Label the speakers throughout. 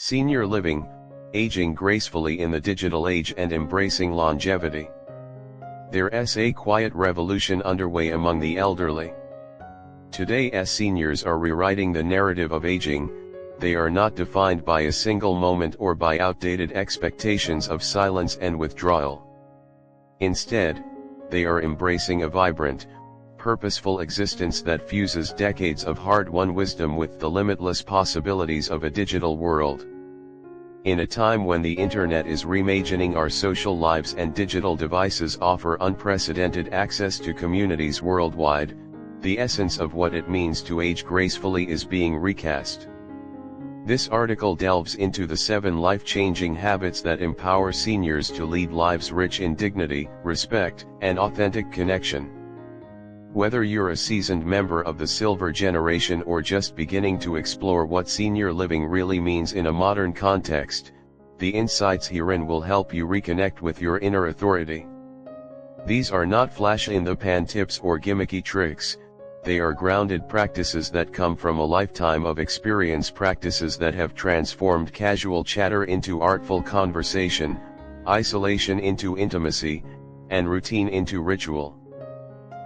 Speaker 1: Senior living, aging gracefully in the digital age and embracing longevity. There's a quiet revolution underway among the elderly. Today, as seniors are rewriting the narrative of aging, they are not defined by a single moment or by outdated expectations of silence and withdrawal. Instead, they are embracing a vibrant, purposeful existence that fuses decades of hard-won wisdom with the limitless possibilities of a digital world. In a time when the internet is reimagining our social lives and digital devices offer unprecedented access to communities worldwide, the essence of what it means to age gracefully is being recast. This article delves into the 7 life-changing habits that empower seniors to lead lives rich in dignity, respect, and authentic connection. Whether you're a seasoned member of the silver generation or just beginning to explore what senior living really means in a modern context, the insights herein will help you reconnect with your inner authority. These are not flash-in-the-pan tips or gimmicky tricks. They are grounded practices that come from a lifetime of experience, practices that have transformed casual chatter into artful conversation, isolation into intimacy, and routine into ritual.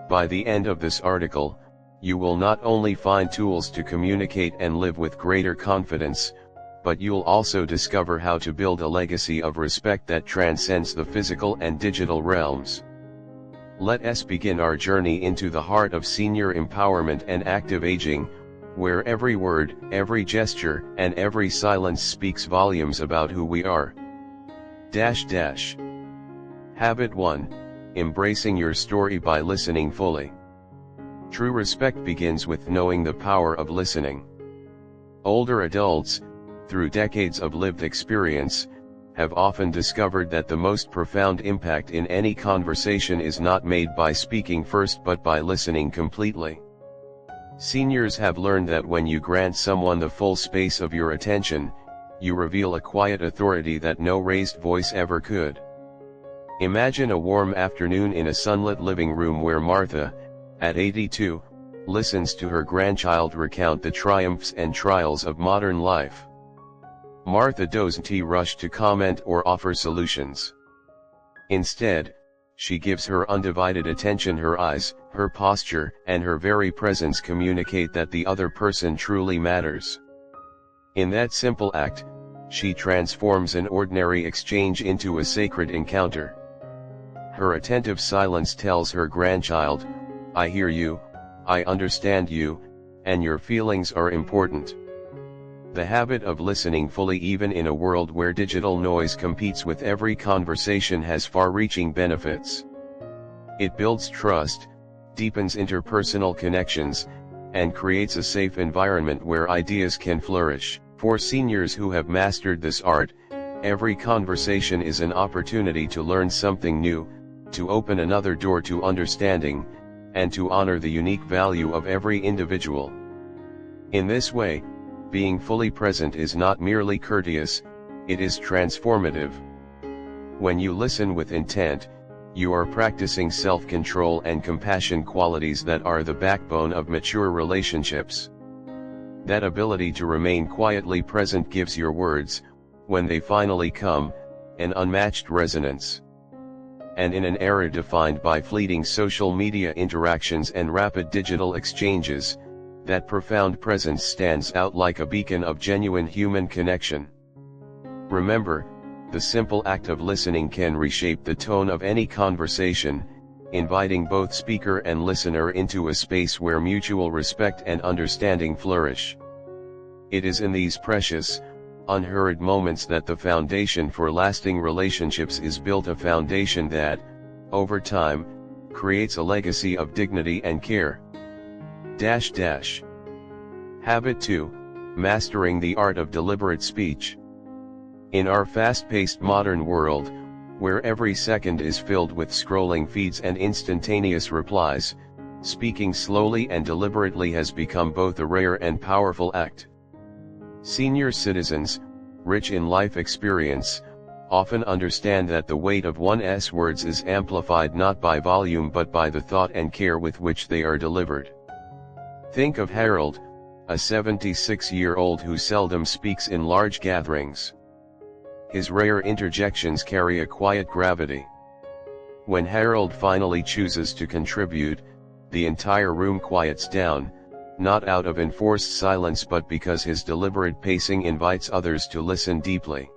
Speaker 1: By the end of this article, you will not only find tools to communicate and live with greater confidence, but you'll also discover how to build a legacy of respect that transcends the physical and digital realms. Let us begin our journey into the heart of senior empowerment and active aging, where every word, every gesture, and every silence speaks volumes about who we are. Habit 1. Embracing your story by listening fully. True respect begins with knowing the power of listening. Older adults, through decades of lived experience, have often discovered that the most profound impact in any conversation is not made by speaking first but by listening completely. Seniors have learned that when you grant someone the full space of your attention, you reveal a quiet authority that no raised voice ever could. Imagine a warm afternoon in a sunlit living room where Martha, at 82, listens to her grandchild recount the triumphs and trials of modern life. Martha doesn't rush to comment or offer solutions. Instead, she gives her undivided attention. Her eyes, her posture, and her very presence communicate that the other person truly matters. In that simple act, she transforms an ordinary exchange into a sacred encounter. Her attentive silence tells her grandchild, "I hear you, I understand you, and your feelings are important." The habit of listening fully, even in a world where digital noise competes with every conversation, has far-reaching benefits. It builds trust, deepens interpersonal connections, and creates a safe environment where ideas can flourish. For seniors who have mastered this art, every conversation is an opportunity to learn something new, to open another door to understanding, and to honor the unique value of every individual. In this way, being fully present is not merely courteous, it is transformative. When you listen with intent, you are practicing self-control and compassion, qualities that are the backbone of mature relationships. That ability to remain quietly present gives your words, when they finally come, an unmatched resonance. And in an era defined by fleeting social media interactions and rapid digital exchanges, that profound presence stands out like a beacon of genuine human connection. Remember, the simple act of listening can reshape the tone of any conversation, inviting both speaker and listener into a space where mutual respect and understanding flourish. It is in these precious, unhurried moments that the foundation for lasting relationships is built, a foundation that, over time, creates a legacy of dignity and care. Habit 2. Mastering the art of deliberate speech. In our fast-paced modern world, where every second is filled with scrolling feeds and instantaneous replies, speaking slowly and deliberately has become both a rare and powerful act. Senior citizens, rich in life experience, often understand that the weight of one's words is amplified not by volume but by the thought and care with which they are delivered. Think of Harold, a 76-year-old who seldom speaks in large gatherings. His rare interjections carry a quiet gravity. When Harold finally chooses to contribute, the entire room quiets down, not out of enforced silence but because his deliberate pacing invites others to listen deeply.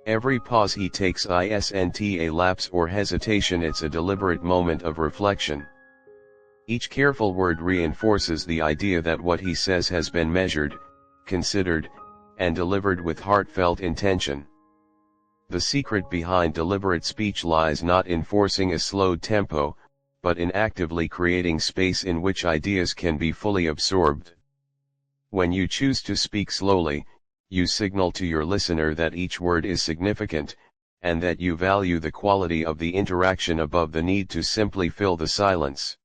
Speaker 1: Every pause he takes isn't a lapse or hesitation, it's a deliberate moment of reflection. Each careful word reinforces the idea that what he says has been measured, considered, and delivered with heartfelt intention. The secret behind deliberate speech lies not in forcing a slowed tempo, but in actively creating space in which ideas can be fully absorbed. When you choose to speak slowly, you signal to your listener that each word is significant, and that you value the quality of the interaction above the need to simply fill the silence.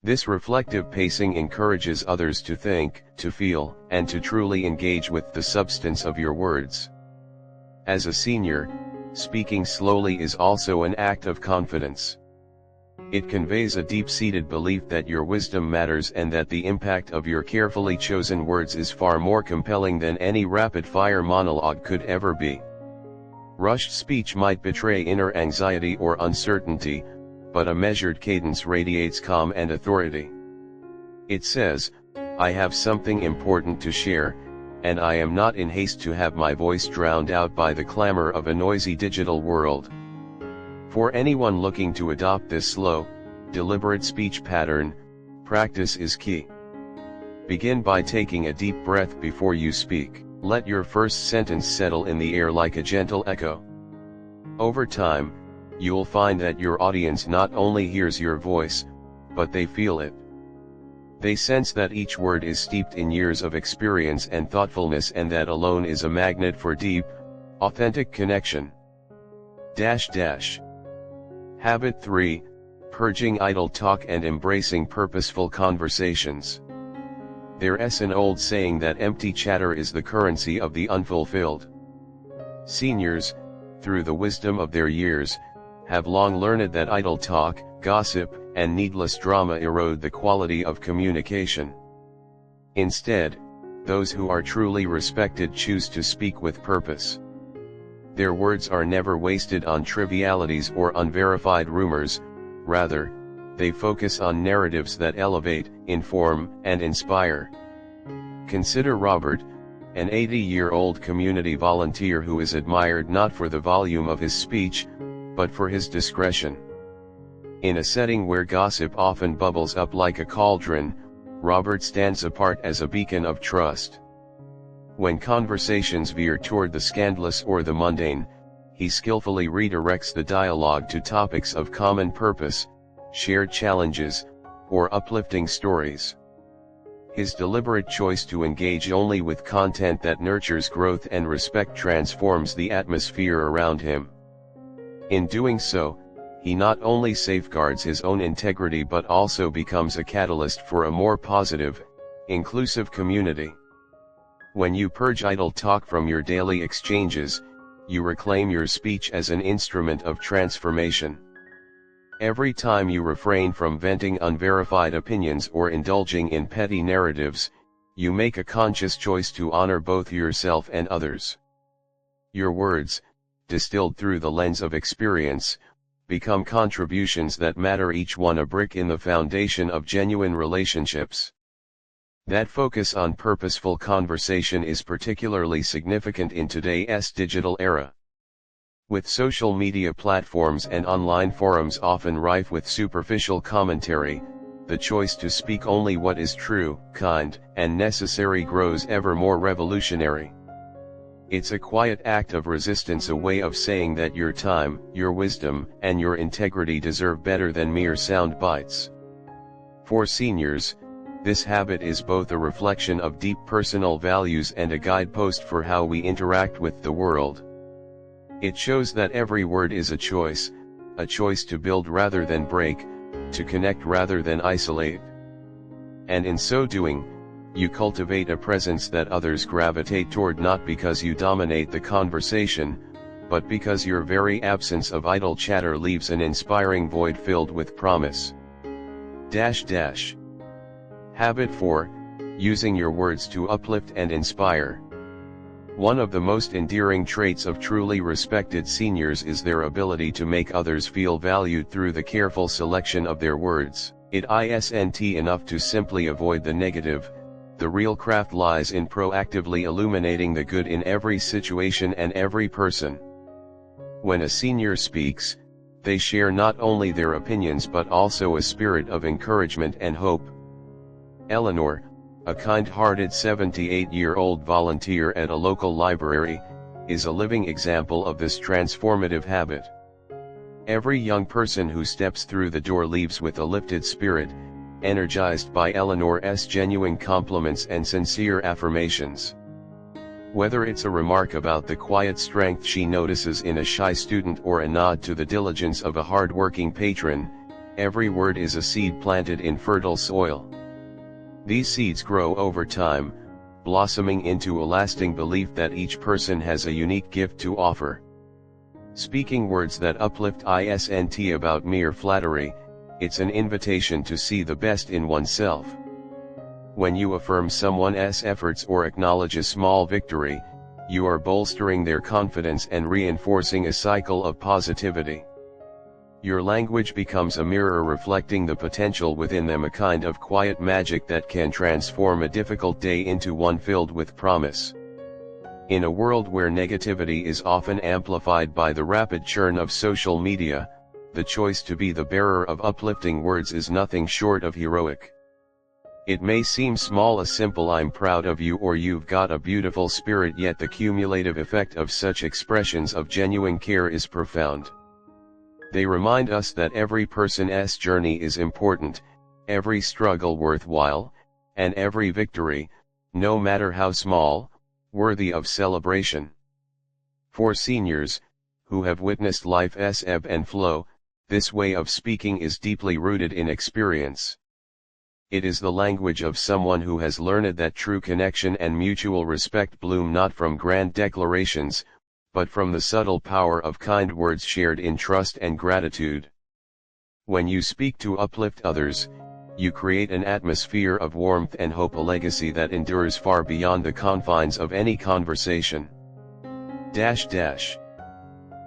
Speaker 1: This reflective pacing encourages others to think, to feel, and to truly engage with the substance of your words. As a senior, speaking slowly is also an act of confidence. It conveys a deep-seated belief that your wisdom matters and that the impact of your carefully chosen words is far more compelling than any rapid-fire monologue could ever be. Rushed speech might betray inner anxiety or uncertainty, but a measured cadence radiates calm and authority. It says, "I have something important to share, and I am not in haste to have my voice drowned out by the clamor of a noisy digital world." For anyone looking to adopt this slow, deliberate speech pattern, practice is key. Begin by taking a deep breath before you speak. Let your first sentence settle in the air like a gentle echo. Over time, you'll find that your audience not only hears your voice, but they feel it. They sense that each word is steeped in years of experience and thoughtfulness, and that alone is a magnet for deep, authentic connection. Habit 3, Purging idle talk and embracing purposeful conversations. There's an old saying that empty chatter is the currency of the unfulfilled. Seniors, through the wisdom of their years, have long learned that idle talk, gossip, and needless drama erode the quality of communication. Instead, those who are truly respected choose to speak with purpose. Their words are never wasted on trivialities or unverified rumors, rather, they focus on narratives that elevate, inform, and inspire. Consider Robert, an 80-year-old community volunteer who is admired not for the volume of his speech, but for his discretion. In a setting where gossip often bubbles up like a cauldron, Robert stands apart as a beacon of trust. When conversations veer toward the scandalous or the mundane, he skillfully redirects the dialogue to topics of common purpose, shared challenges, or uplifting stories. His deliberate choice to engage only with content that nurtures growth and respect transforms the atmosphere around him. In doing so, he not only safeguards his own integrity but also becomes a catalyst for a more positive, inclusive community. When you purge idle talk from your daily exchanges, you reclaim your speech as an instrument of transformation. Every time you refrain from venting unverified opinions or indulging in petty narratives, you make a conscious choice to honor both yourself and others. Your words, distilled through the lens of experience, become contributions that matter, each one a brick in the foundation of genuine relationships. That focus on purposeful conversation is particularly significant in today's digital era. With social media platforms and online forums often rife with superficial commentary, the choice to speak only what is true, kind, and necessary grows ever more revolutionary. It's a quiet act of resistance, a way of saying that your time, your wisdom, and your integrity deserve better than mere sound bites. For seniors, this habit is both a reflection of deep personal values and a guidepost for how we interact with the world. It shows that every word is a choice to build rather than break, to connect rather than isolate. And in so doing, you cultivate a presence that others gravitate toward, not because you dominate the conversation, but because your very absence of idle chatter leaves an inspiring void filled with promise. Habit 4, using your words to uplift and inspire. One of the most endearing traits of truly respected seniors is their ability to make others feel valued through the careful selection of their words. It isn't enough to simply avoid the negative. The real craft lies in proactively illuminating the good in every situation and every person. When a senior speaks, they share not only their opinions but also a spirit of encouragement and hope. Eleanor, a kind-hearted 78-year-old volunteer at a local library, is a living example of this transformative habit. Every young person who steps through the door leaves with a lifted spirit, energized by Eleanor's genuine compliments and sincere affirmations. Whether it's a remark about the quiet strength she notices in a shy student or a nod to the diligence of a hard-working patron, every word is a seed planted in fertile soil. These seeds grow over time, blossoming into a lasting belief that each person has a unique gift to offer. Speaking words that uplift isn't about mere flattery, it's an invitation to see the best in oneself. When you affirm someone's efforts or acknowledge a small victory, you are bolstering their confidence and reinforcing a cycle of positivity. Your language becomes a mirror reflecting the potential within them, a kind of quiet magic that can transform a difficult day into one filled with promise. In a world where negativity is often amplified by the rapid churn of social media, the choice to be the bearer of uplifting words is nothing short of heroic. It may seem small, a simple "I'm proud of you" or "you've got a beautiful spirit," yet the cumulative effect of such expressions of genuine care is profound. They remind us that every person's journey is important, every struggle worthwhile, and every victory, no matter how small, worthy of celebration. For seniors, who have witnessed life's ebb and flow, this way of speaking is deeply rooted in experience. It is the language of someone who has learned that true connection and mutual respect bloom not from grand declarations, but from the subtle power of kind words shared in trust and gratitude. When you speak to uplift others, you create an atmosphere of warmth and hope, a legacy that endures far beyond the confines of any conversation.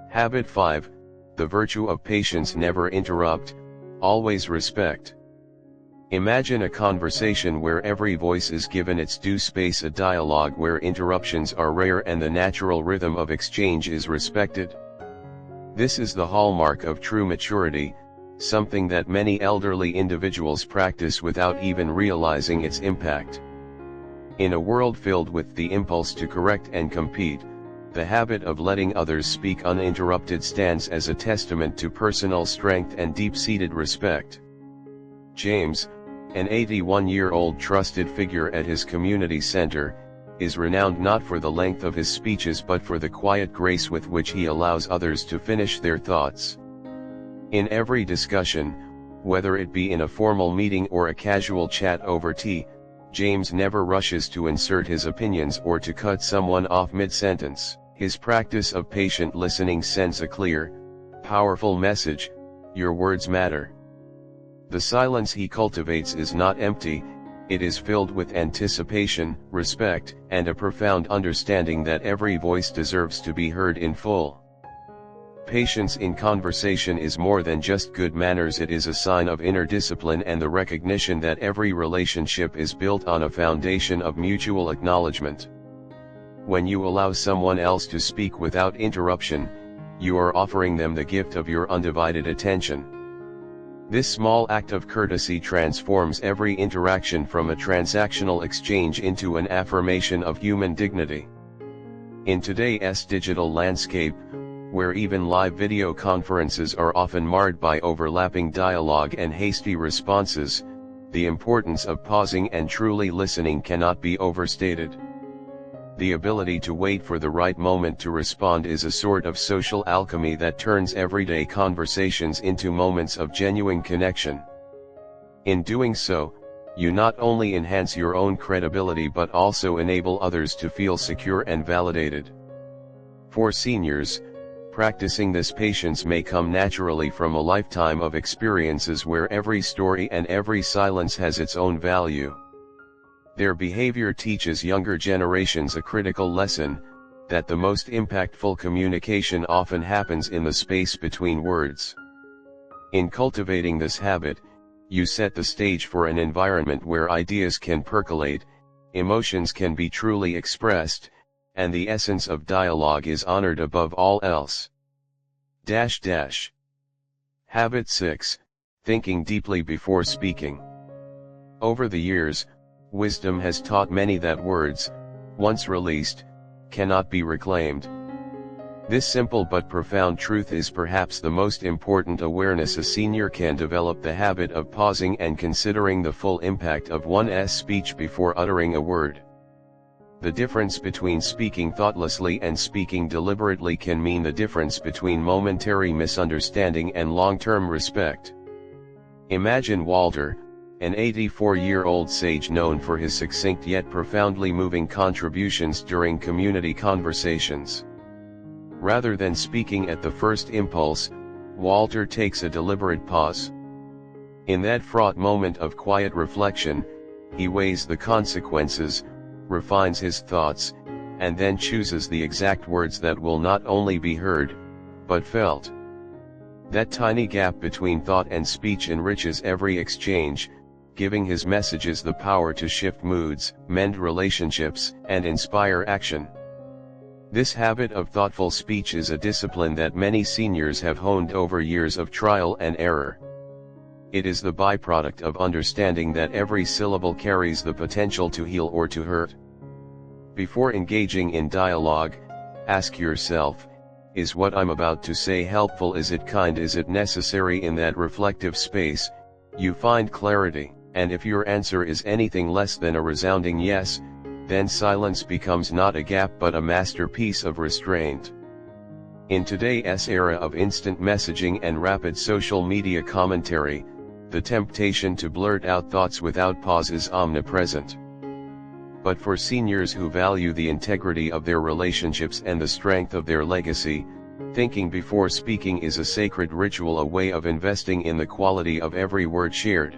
Speaker 1: Habit 5, the virtue of patience. Never interrupt, always respect. Imagine a conversation where every voice is given its due space, a dialogue where interruptions are rare and the natural rhythm of exchange is respected. This is the hallmark of true maturity, something that many elderly individuals practice without even realizing its impact. In a world filled with the impulse to correct and compete, the habit of letting others speak uninterrupted stands as a testament to personal strength and deep-seated respect. James, an 81-year-old trusted figure at his community center, is renowned not for the length of his speeches but for the quiet grace with which he allows others to finish their thoughts. In every discussion, whether it be in a formal meeting or a casual chat over tea, James never rushes to insert his opinions or to cut someone off mid-sentence. His practice of patient listening sends a clear, powerful message: your words matter. The silence he cultivates is not empty, it is filled with anticipation, respect, and a profound understanding that every voice deserves to be heard in full. Patience in conversation is more than just good manners, it is a sign of inner discipline and the recognition that every relationship is built on a foundation of mutual acknowledgement. When you allow someone else to speak without interruption, you are offering them the gift of your undivided attention. This small act of courtesy transforms every interaction from a transactional exchange into an affirmation of human dignity. In today's digital landscape, where even live video conferences are often marred by overlapping dialogue and hasty responses, the importance of pausing and truly listening cannot be overstated. The ability to wait for the right moment to respond is a sort of social alchemy that turns everyday conversations into moments of genuine connection. In doing so, you not only enhance your own credibility but also enable others to feel secure and validated. For seniors, practicing this patience may come naturally from a lifetime of experiences where every story and every silence has its own value. Their behavior teaches younger generations a critical lesson, that the most impactful communication often happens in the space between words. In cultivating this habit, you set the stage for an environment where ideas can percolate, emotions can be truly expressed, and the essence of dialogue is honored above all else. Habit 6, Thinking deeply before speaking. Over the years, wisdom has taught many that words, once released, cannot be reclaimed. This simple but profound truth is perhaps the most important awareness a senior can develop: the habit of pausing and considering the full impact of one's speech before uttering a word. The difference between speaking thoughtlessly and speaking deliberately can mean the difference between momentary misunderstanding and long-term respect. Imagine Walter, an 84-year-old sage known for his succinct yet profoundly moving contributions during community conversations. Rather than speaking at the first impulse, Walter takes a deliberate pause. In that fraught moment of quiet reflection, he weighs the consequences, refines his thoughts, and then chooses the exact words that will not only be heard, but felt. That tiny gap between thought and speech enriches every exchange, giving his messages the power to shift moods, mend relationships, and inspire action. This habit of thoughtful speech is a discipline that many seniors have honed over years of trial and error. It is the byproduct of understanding that every syllable carries the potential to heal or to hurt. Before engaging in dialogue, ask yourself, is what I'm about to say helpful? Is it kind? Is it necessary? In that reflective space, you find clarity, and if your answer is anything less than a resounding yes, then silence becomes not a gap but a masterpiece of restraint. In today's era of instant messaging and rapid social media commentary, the temptation to blurt out thoughts without pause is omnipresent. But for seniors who value the integrity of their relationships and the strength of their legacy, thinking before speaking is a sacred ritual, a way of investing in the quality of every word shared.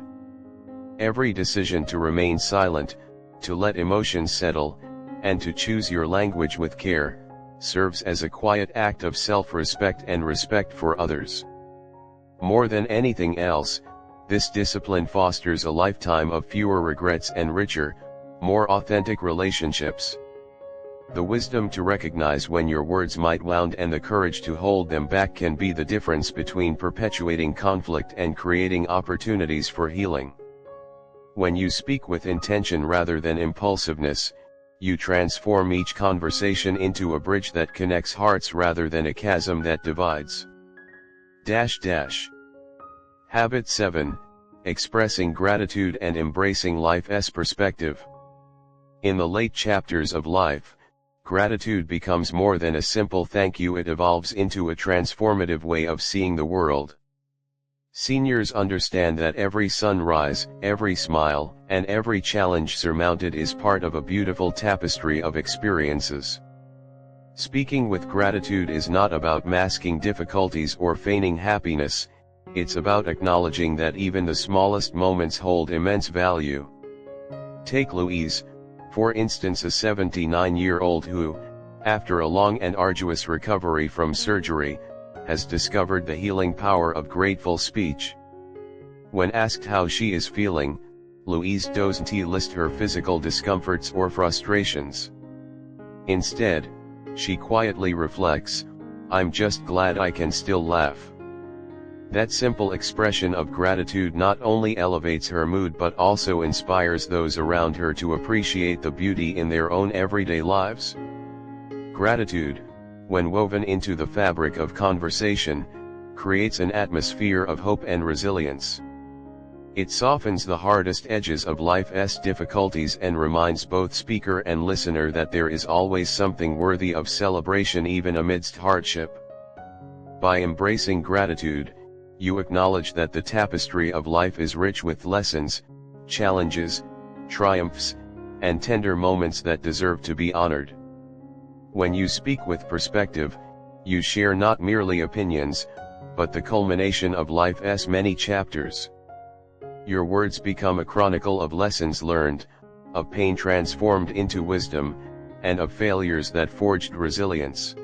Speaker 1: Every decision to remain silent, to let emotions settle, and to choose your language with care, serves as a quiet act of self-respect and respect for others. More than anything else, this discipline fosters a lifetime of fewer regrets and richer, more authentic relationships. The wisdom to recognize when your words might wound and the courage to hold them back can be the difference between perpetuating conflict and creating opportunities for healing. When you speak with intention rather than impulsiveness, you transform each conversation into a bridge that connects hearts rather than a chasm that divides. Habit 7, Expressing gratitude and embracing life's perspective. In the late chapters of life, gratitude becomes more than a simple thank you. It evolves into a transformative way of seeing the world. Seniors understand that every sunrise, every smile, and every challenge surmounted is part of a beautiful tapestry of experiences. Speaking with gratitude is not about masking difficulties or feigning happiness, it's about acknowledging that even the smallest moments hold immense value. Take Louise, for instance, a 79-year-old who, after a long and arduous recovery from surgery, has discovered the healing power of grateful speech. When asked how she is feeling, Louise doesn't list her physical discomforts or frustrations. Instead, she quietly reflects, "I'm just glad I can still laugh." That simple expression of gratitude not only elevates her mood but also inspires those around her to appreciate the beauty in their own everyday lives. Gratitude, when woven into the fabric of conversation, creates an atmosphere of hope and resilience. It softens the hardest edges of life's difficulties and reminds both speaker and listener that there is always something worthy of celebration even amidst hardship. By embracing gratitude, you acknowledge that the tapestry of life is rich with lessons, challenges, triumphs, and tender moments that deserve to be honored. When you speak with perspective, you share not merely opinions, but the culmination of life's many chapters. Your words become a chronicle of lessons learned, of pain transformed into wisdom, and of failures that forged resilience.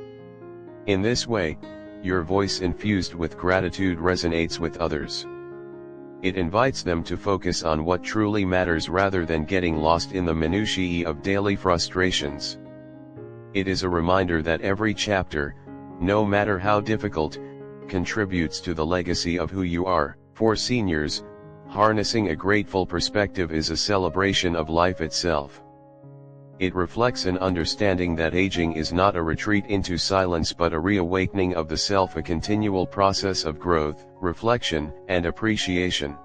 Speaker 1: In this way, your voice infused with gratitude resonates with others. It invites them to focus on what truly matters rather than getting lost in the minutiae of daily frustrations. It is a reminder that every chapter, no matter how difficult, contributes to the legacy of who you are. For seniors, harnessing a grateful perspective is a celebration of life itself. It reflects an understanding that aging is not a retreat into silence but a reawakening of the self, a continual process of growth, reflection, and appreciation.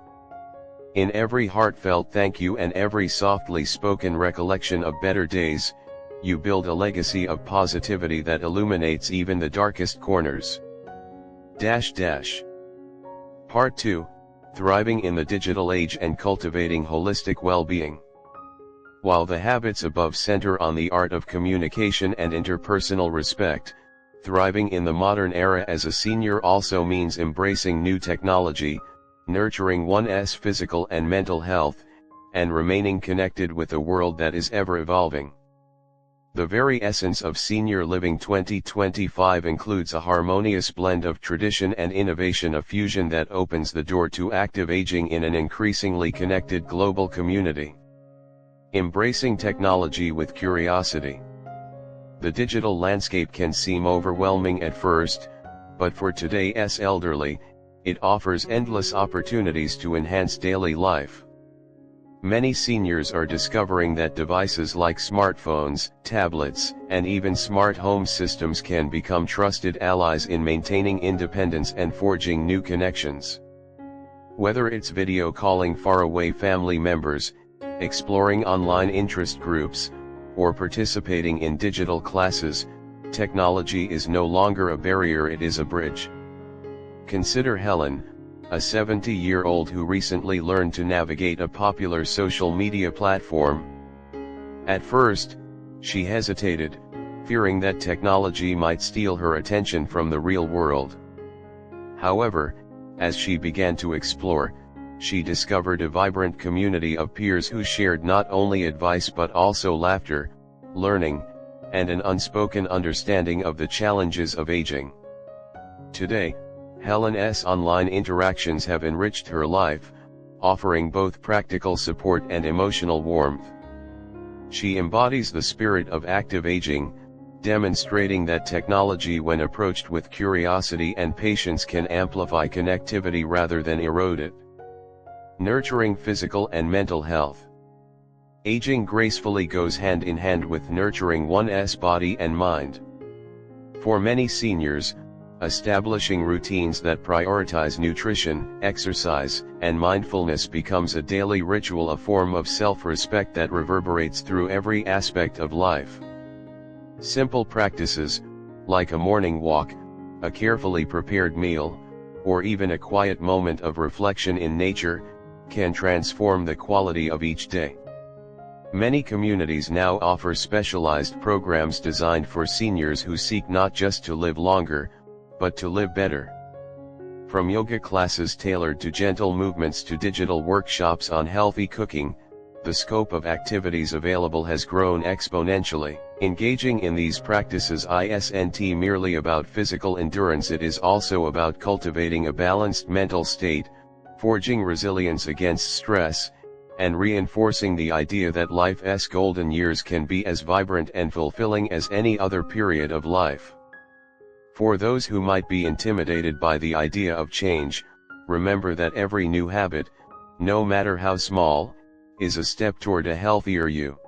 Speaker 1: In every heartfelt thank you and every softly spoken recollection of better days, you build a legacy of positivity that illuminates even the darkest corners. Part 2, Thriving in the Digital Age and Cultivating Holistic Well-Being. While the habits above center on the art of communication and interpersonal respect, thriving in the modern era as a senior also means embracing new technology, nurturing one's physical and mental health, and remaining connected with a world that is ever evolving. The very essence of Senior Living 2025 includes a harmonious blend of tradition and innovation, a fusion that opens the door to active aging in an increasingly connected global community. Embracing technology with curiosity. The digital landscape can seem overwhelming at first, but for today's elderly, it offers endless opportunities to enhance daily life. Many seniors are discovering that devices like smartphones, tablets, and even smart home systems can become trusted allies in maintaining independence and forging new connections. Whether it's video calling faraway family members, exploring online interest groups, or participating in digital classes, technology is no longer a barrier, it is a bridge. Consider Helen, a 70-year-old who recently learned to navigate a popular social media platform. At first, she hesitated, fearing that technology might steal her attention from the real world. However, as she began to explore, she discovered a vibrant community of peers who shared not only advice but also laughter, learning, and an unspoken understanding of the challenges of aging. Today, Helen's online interactions have enriched her life, offering both practical support and emotional warmth. She embodies the spirit of active aging, demonstrating that technology, when approached with curiosity and patience, can amplify connectivity rather than erode it. Nurturing physical and mental health. Aging gracefully goes hand in hand with nurturing one's body and mind. For many seniors, establishing routines that prioritize nutrition, exercise, and mindfulness becomes a daily ritual, a form of self-respect that reverberates through every aspect of life. Simple practices, like a morning walk, a carefully prepared meal, or even a quiet moment of reflection in nature, can transform the quality of each day. Many communities now offer specialized programs designed for seniors who seek not just to live longer, but to live better. From yoga classes tailored to gentle movements to digital workshops on healthy cooking, the scope of activities available has grown exponentially. Engaging in these practices isn't merely about physical endurance, it is also about cultivating a balanced mental state, forging resilience against stress, and reinforcing the idea that life's golden years can be as vibrant and fulfilling as any other period of life. For those who might be intimidated by the idea of change, remember that every new habit, no matter how small, is a step toward a healthier you.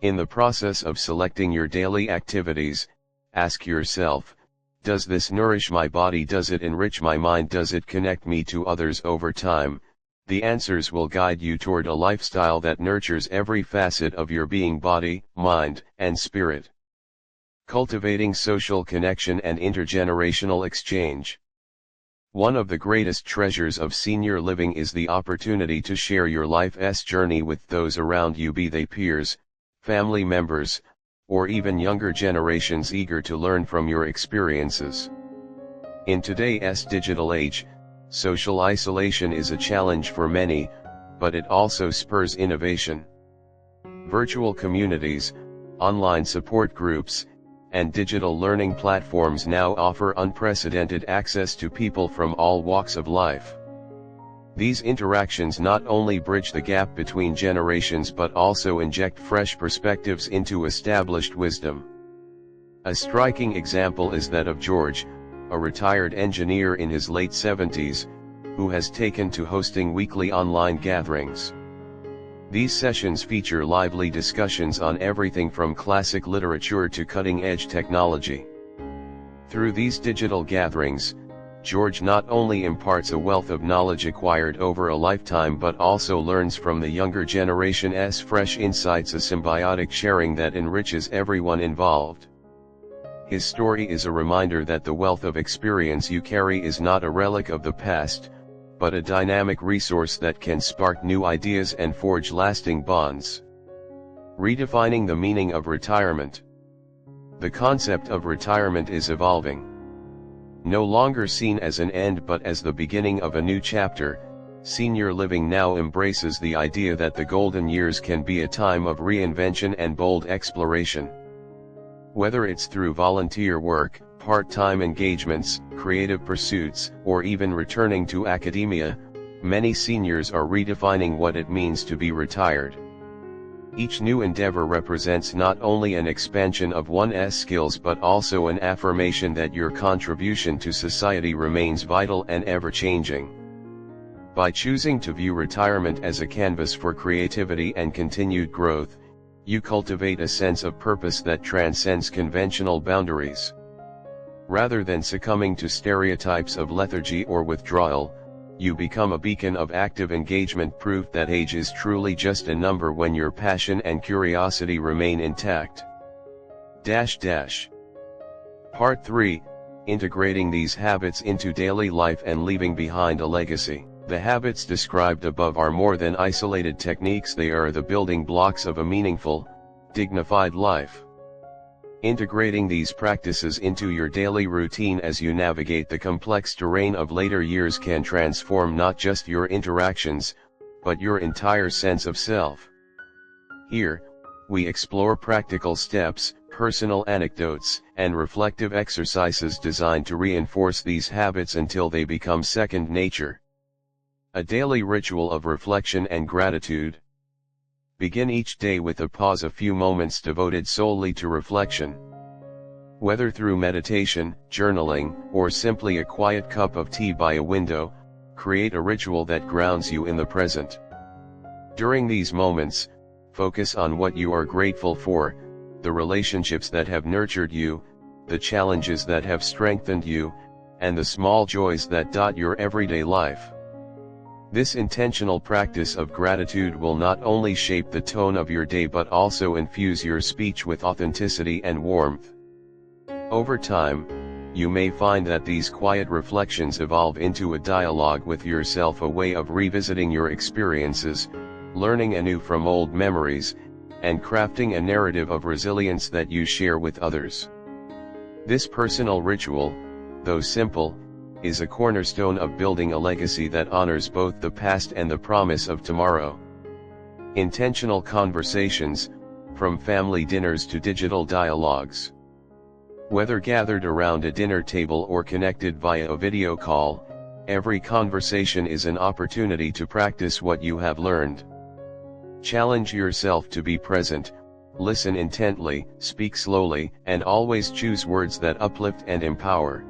Speaker 1: In the process of selecting your daily activities, ask yourself, does this nourish my body? Does it enrich my mind? Does it connect me to others? Over time, the answers will guide you toward a lifestyle that nurtures every facet of your being, body, mind, and spirit. Cultivating social connection and intergenerational exchange. One of the greatest treasures of senior living is the opportunity to share your life's journey with those around you, be they peers, family members, or even younger generations eager to learn from your experiences. In today's digital age, social isolation is a challenge for many, but it also spurs innovation. Virtual communities, online support groups, and digital learning platforms now offer unprecedented access to people from all walks of life. These interactions not only bridge the gap between generations but also inject fresh perspectives into established wisdom. A striking example is that of George, a retired engineer in his late 70s, who has taken to hosting weekly online gatherings. These sessions feature lively discussions on everything from classic literature to cutting-edge technology. Through these digital gatherings, George not only imparts a wealth of knowledge acquired over a lifetime but also learns from the younger generation's fresh insights, a symbiotic sharing that enriches everyone involved. His story is a reminder that the wealth of experience you carry is not a relic of the past, but a dynamic resource that can spark new ideas and forge lasting bonds. Redefining the meaning of retirement. The concept of retirement is evolving. No longer seen as an end but as the beginning of a new chapter, senior living now embraces the idea that the golden years can be a time of reinvention and bold exploration. Whether it's through volunteer work, part-time engagements, creative pursuits, or even returning to academia, many seniors are redefining what it means to be retired. Each new endeavor represents not only an expansion of one's skills but also an affirmation that your contribution to society remains vital and ever-changing. By choosing to view retirement as a canvas for creativity and continued growth, you cultivate a sense of purpose that transcends conventional boundaries. Rather than succumbing to stereotypes of lethargy or withdrawal, you become a beacon of active engagement, proof that age is truly just a number when your passion and curiosity remain intact. Part 3, Integrating these habits into daily life and leaving behind a legacy. The habits described above are more than isolated techniques, they are the building blocks of a meaningful, dignified life. Integrating these practices into your daily routine as you navigate the complex terrain of later years can transform not just your interactions, but your entire sense of self. Here, we explore practical steps, personal anecdotes, and reflective exercises designed to reinforce these habits until they become second nature. A daily ritual of reflection and gratitude. Begin each day with a pause, a few moments devoted solely to reflection. Whether through meditation, journaling, or simply a quiet cup of tea by a window, create a ritual that grounds you in the present. During these moments, focus on what you are grateful for, the relationships that have nurtured you, the challenges that have strengthened you, and the small joys that dot your everyday life. This intentional practice of gratitude will not only shape the tone of your day but also infuse your speech with authenticity and warmth. Over time, you may find that these quiet reflections evolve into a dialogue with yourself, a way of revisiting your experiences, learning anew from old memories, and crafting a narrative of resilience that you share with others. This personal ritual, though simple, is a cornerstone of building a legacy that honors both the past and the promise of tomorrow. Intentional conversations, from family dinners to digital dialogues. Whether gathered around a dinner table or connected via a video call, every conversation is an opportunity to practice what you have learned. Challenge yourself to be present, listen intently, speak slowly, and always choose words that uplift and empower.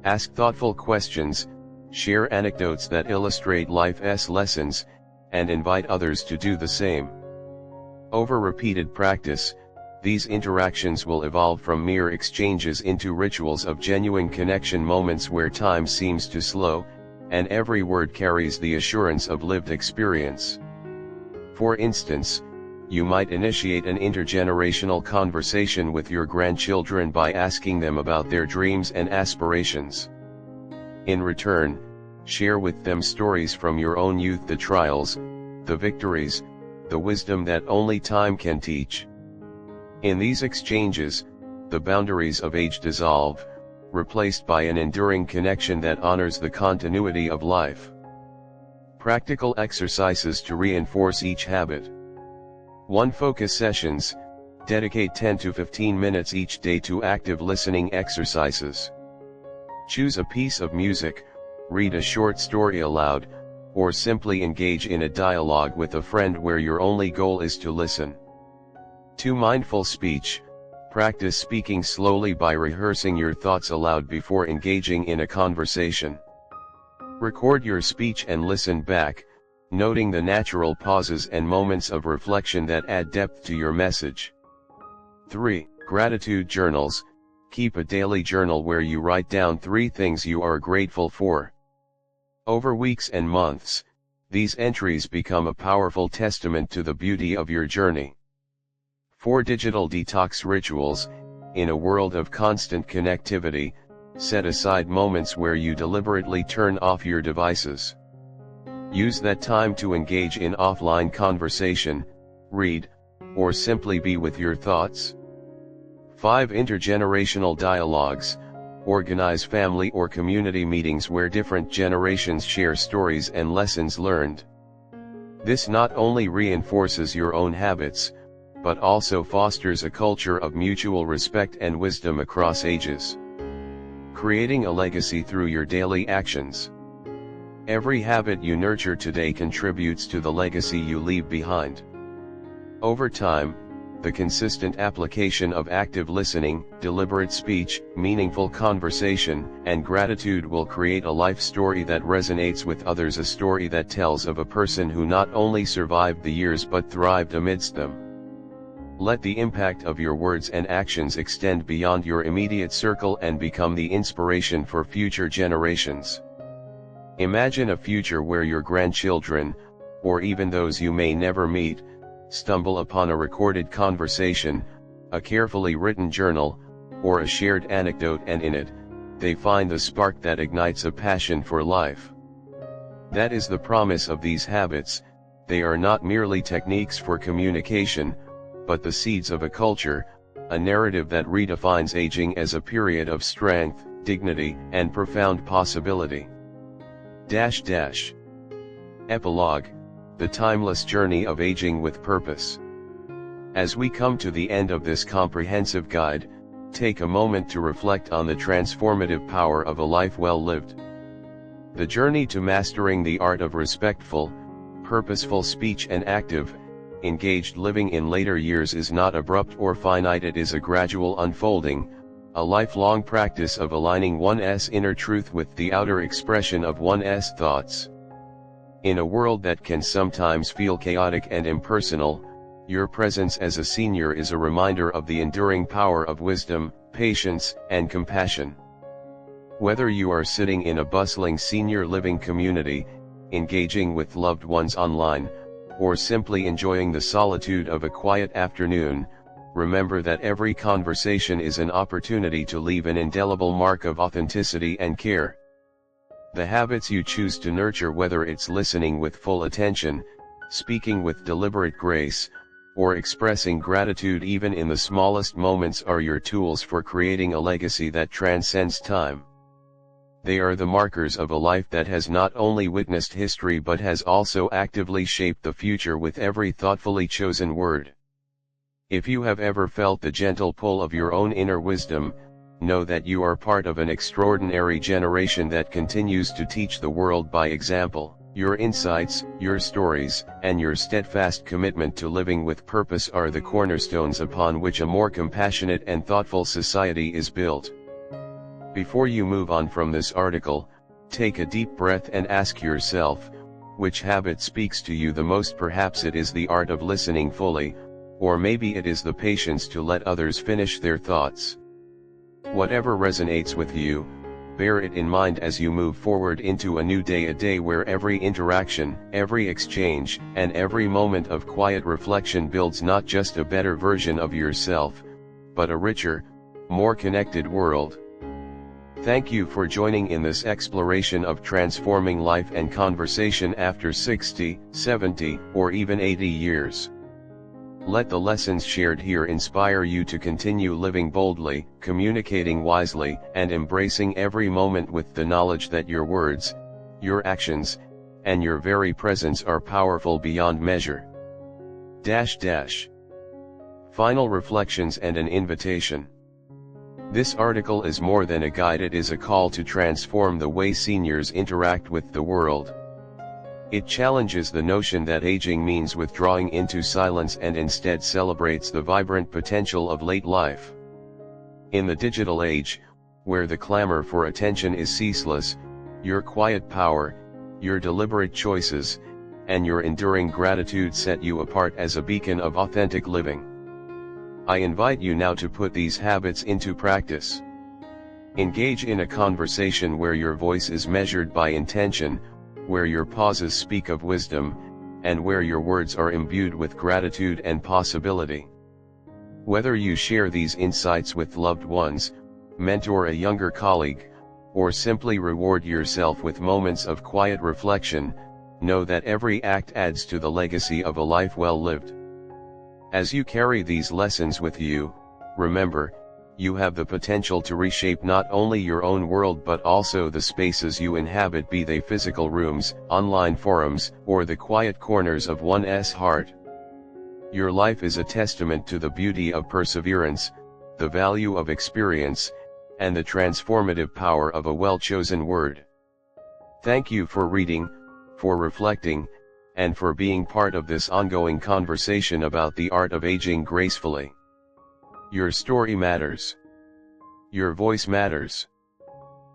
Speaker 1: Ask thoughtful questions, share anecdotes that illustrate life's lessons, and invite others to do the same. Over repeated practice, these interactions will evolve from mere exchanges into rituals of genuine connection, moments where time seems to slow, and every word carries the assurance of lived experience. For instance, you might initiate an intergenerational conversation with your grandchildren by asking them about their dreams and aspirations. In return, share with them stories from your own youth, the trials, the victories, the wisdom that only time can teach. In these exchanges, the boundaries of age dissolve, replaced by an enduring connection that honors the continuity of life. Practical exercises to reinforce each habit. 1. Focus sessions. Dedicate 10 to 15 minutes each day to active listening exercises. Choose a piece of music, read a short story aloud, or simply engage in a dialogue with a friend where your only goal is to listen. 2. Mindful speech. Practice speaking slowly by rehearsing your thoughts aloud before engaging in a conversation. Record your speech and listen back, noting the natural pauses and moments of reflection that add depth to your message. 3. Gratitude journals. Keep a daily journal where you write down 3 things you are grateful for. Over weeks and months, these entries become a powerful testament to the beauty of your journey. 4. Digital detox rituals. In a world of constant connectivity, set aside moments where you deliberately turn off your devices. Use that time to engage in offline conversation, read, or simply be with your thoughts. 5. Intergenerational dialogues. Organize family or community meetings where different generations share stories and lessons learned. This not only reinforces your own habits, but also fosters a culture of mutual respect and wisdom across ages. Creating a legacy through your daily actions. Every habit you nurture today contributes to the legacy you leave behind. Over time, the consistent application of active listening, deliberate speech, meaningful conversation, and gratitude will create a life story that resonates with others, a story that tells of a person who not only survived the years but thrived amidst them. Let the impact of your words and actions extend beyond your immediate circle and become the inspiration for future generations. Imagine a future where your grandchildren, or even those you may never meet, stumble upon a recorded conversation, a carefully written journal, or a shared anecdote, and in it, they find the spark that ignites a passion for life. That is the promise of these habits. They are not merely techniques for communication, but the seeds of a culture, a narrative that redefines aging as a period of strength, dignity, and profound possibility. Epilogue. The timeless journey of aging with purpose. As we come to the end of this comprehensive guide, take a moment to reflect on the transformative power of a life well lived. The journey to mastering the art of respectful, purposeful speech and active, engaged living in later years is not abrupt or finite. It is a gradual unfolding, a lifelong practice of aligning one's inner truth with the outer expression of one's thoughts. In a world that can sometimes feel chaotic and impersonal, your presence as a senior is a reminder of the enduring power of wisdom, patience, and compassion. Whether you are sitting in a bustling senior living community, engaging with loved ones online, or simply enjoying the solitude of a quiet afternoon, remember that every conversation is an opportunity to leave an indelible mark of authenticity and care. The habits you choose to nurture, whether it's listening with full attention, speaking with deliberate grace, or expressing gratitude even in the smallest moments, are your tools for creating a legacy that transcends time. They are the markers of a life that has not only witnessed history but has also actively shaped the future with every thoughtfully chosen word. If you have ever felt the gentle pull of your own inner wisdom, know that you are part of an extraordinary generation that continues to teach the world by example. Your insights, your stories, and your steadfast commitment to living with purpose are the cornerstones upon which a more compassionate and thoughtful society is built. Before you move on from this article, take a deep breath and ask yourself, which habit speaks to you the most? Perhaps it is the art of listening fully, or maybe it is the patience to let others finish their thoughts. Whatever resonates with you, bear it in mind as you move forward into a new day, a day where every interaction, every exchange, and every moment of quiet reflection builds not just a better version of yourself, but a richer, more connected world. Thank you for joining in this exploration of transforming life and conversation after 60, 70, or even 80 years. Let the lessons shared here inspire you to continue living boldly, communicating wisely, and embracing every moment with the knowledge that your words, your actions, and your very presence are powerful beyond measure. Final reflections and an invitation. This article is more than a guide, it is a call to transform the way seniors interact with the world. It challenges the notion that aging means withdrawing into silence and instead celebrates the vibrant potential of late life. In the digital age, where the clamor for attention is ceaseless, your quiet power, your deliberate choices, and your enduring gratitude set you apart as a beacon of authentic living. I invite you now to put these habits into practice. Engage in a conversation where your voice is measured by intention, where your pauses speak of wisdom, and where your words are imbued with gratitude and possibility. Whether you share these insights with loved ones, mentor a younger colleague, or simply reward yourself with moments of quiet reflection, know that every act adds to the legacy of a life well lived. As you carry these lessons with you, remember, you have the potential to reshape not only your own world but also the spaces you inhabit, be they physical rooms, online forums, or the quiet corners of one's heart. Your life is a testament to the beauty of perseverance, the value of experience, and the transformative power of a well-chosen word. Thank you for reading, for reflecting, and for being part of this ongoing conversation about the art of aging gracefully. Your story matters. Your voice matters.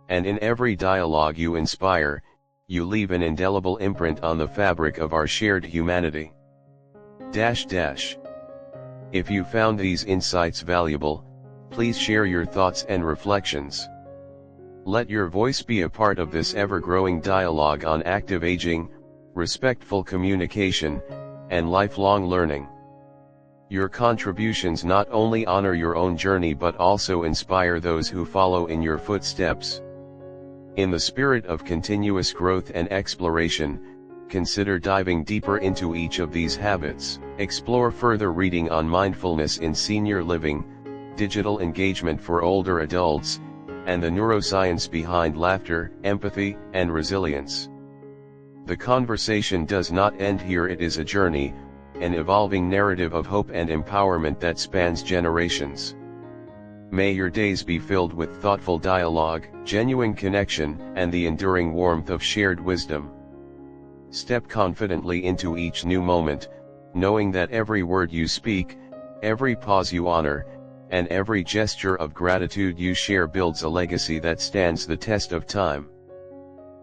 Speaker 1: And in every dialogue you inspire, you leave an indelible imprint on the fabric of our shared humanity. If you found these insights valuable, please share your thoughts and reflections. Let your voice be a part of this ever-growing dialogue on active aging, respectful communication, and lifelong learning. Your contributions not only honor your own journey but also inspire those who follow in your footsteps. In the spirit of continuous growth and exploration, consider diving deeper into each of these habits. Explore further reading on mindfulness in senior living, digital engagement for older adults, and the neuroscience behind laughter, empathy, and resilience. The conversation does not end here, it is a journey, an evolving narrative of hope and empowerment that spans generations. May your days be filled with thoughtful dialogue, genuine connection, and the enduring warmth of shared wisdom. Step confidently into each new moment, knowing that every word you speak, every pause you honor, and every gesture of gratitude you share builds a legacy that stands the test of time.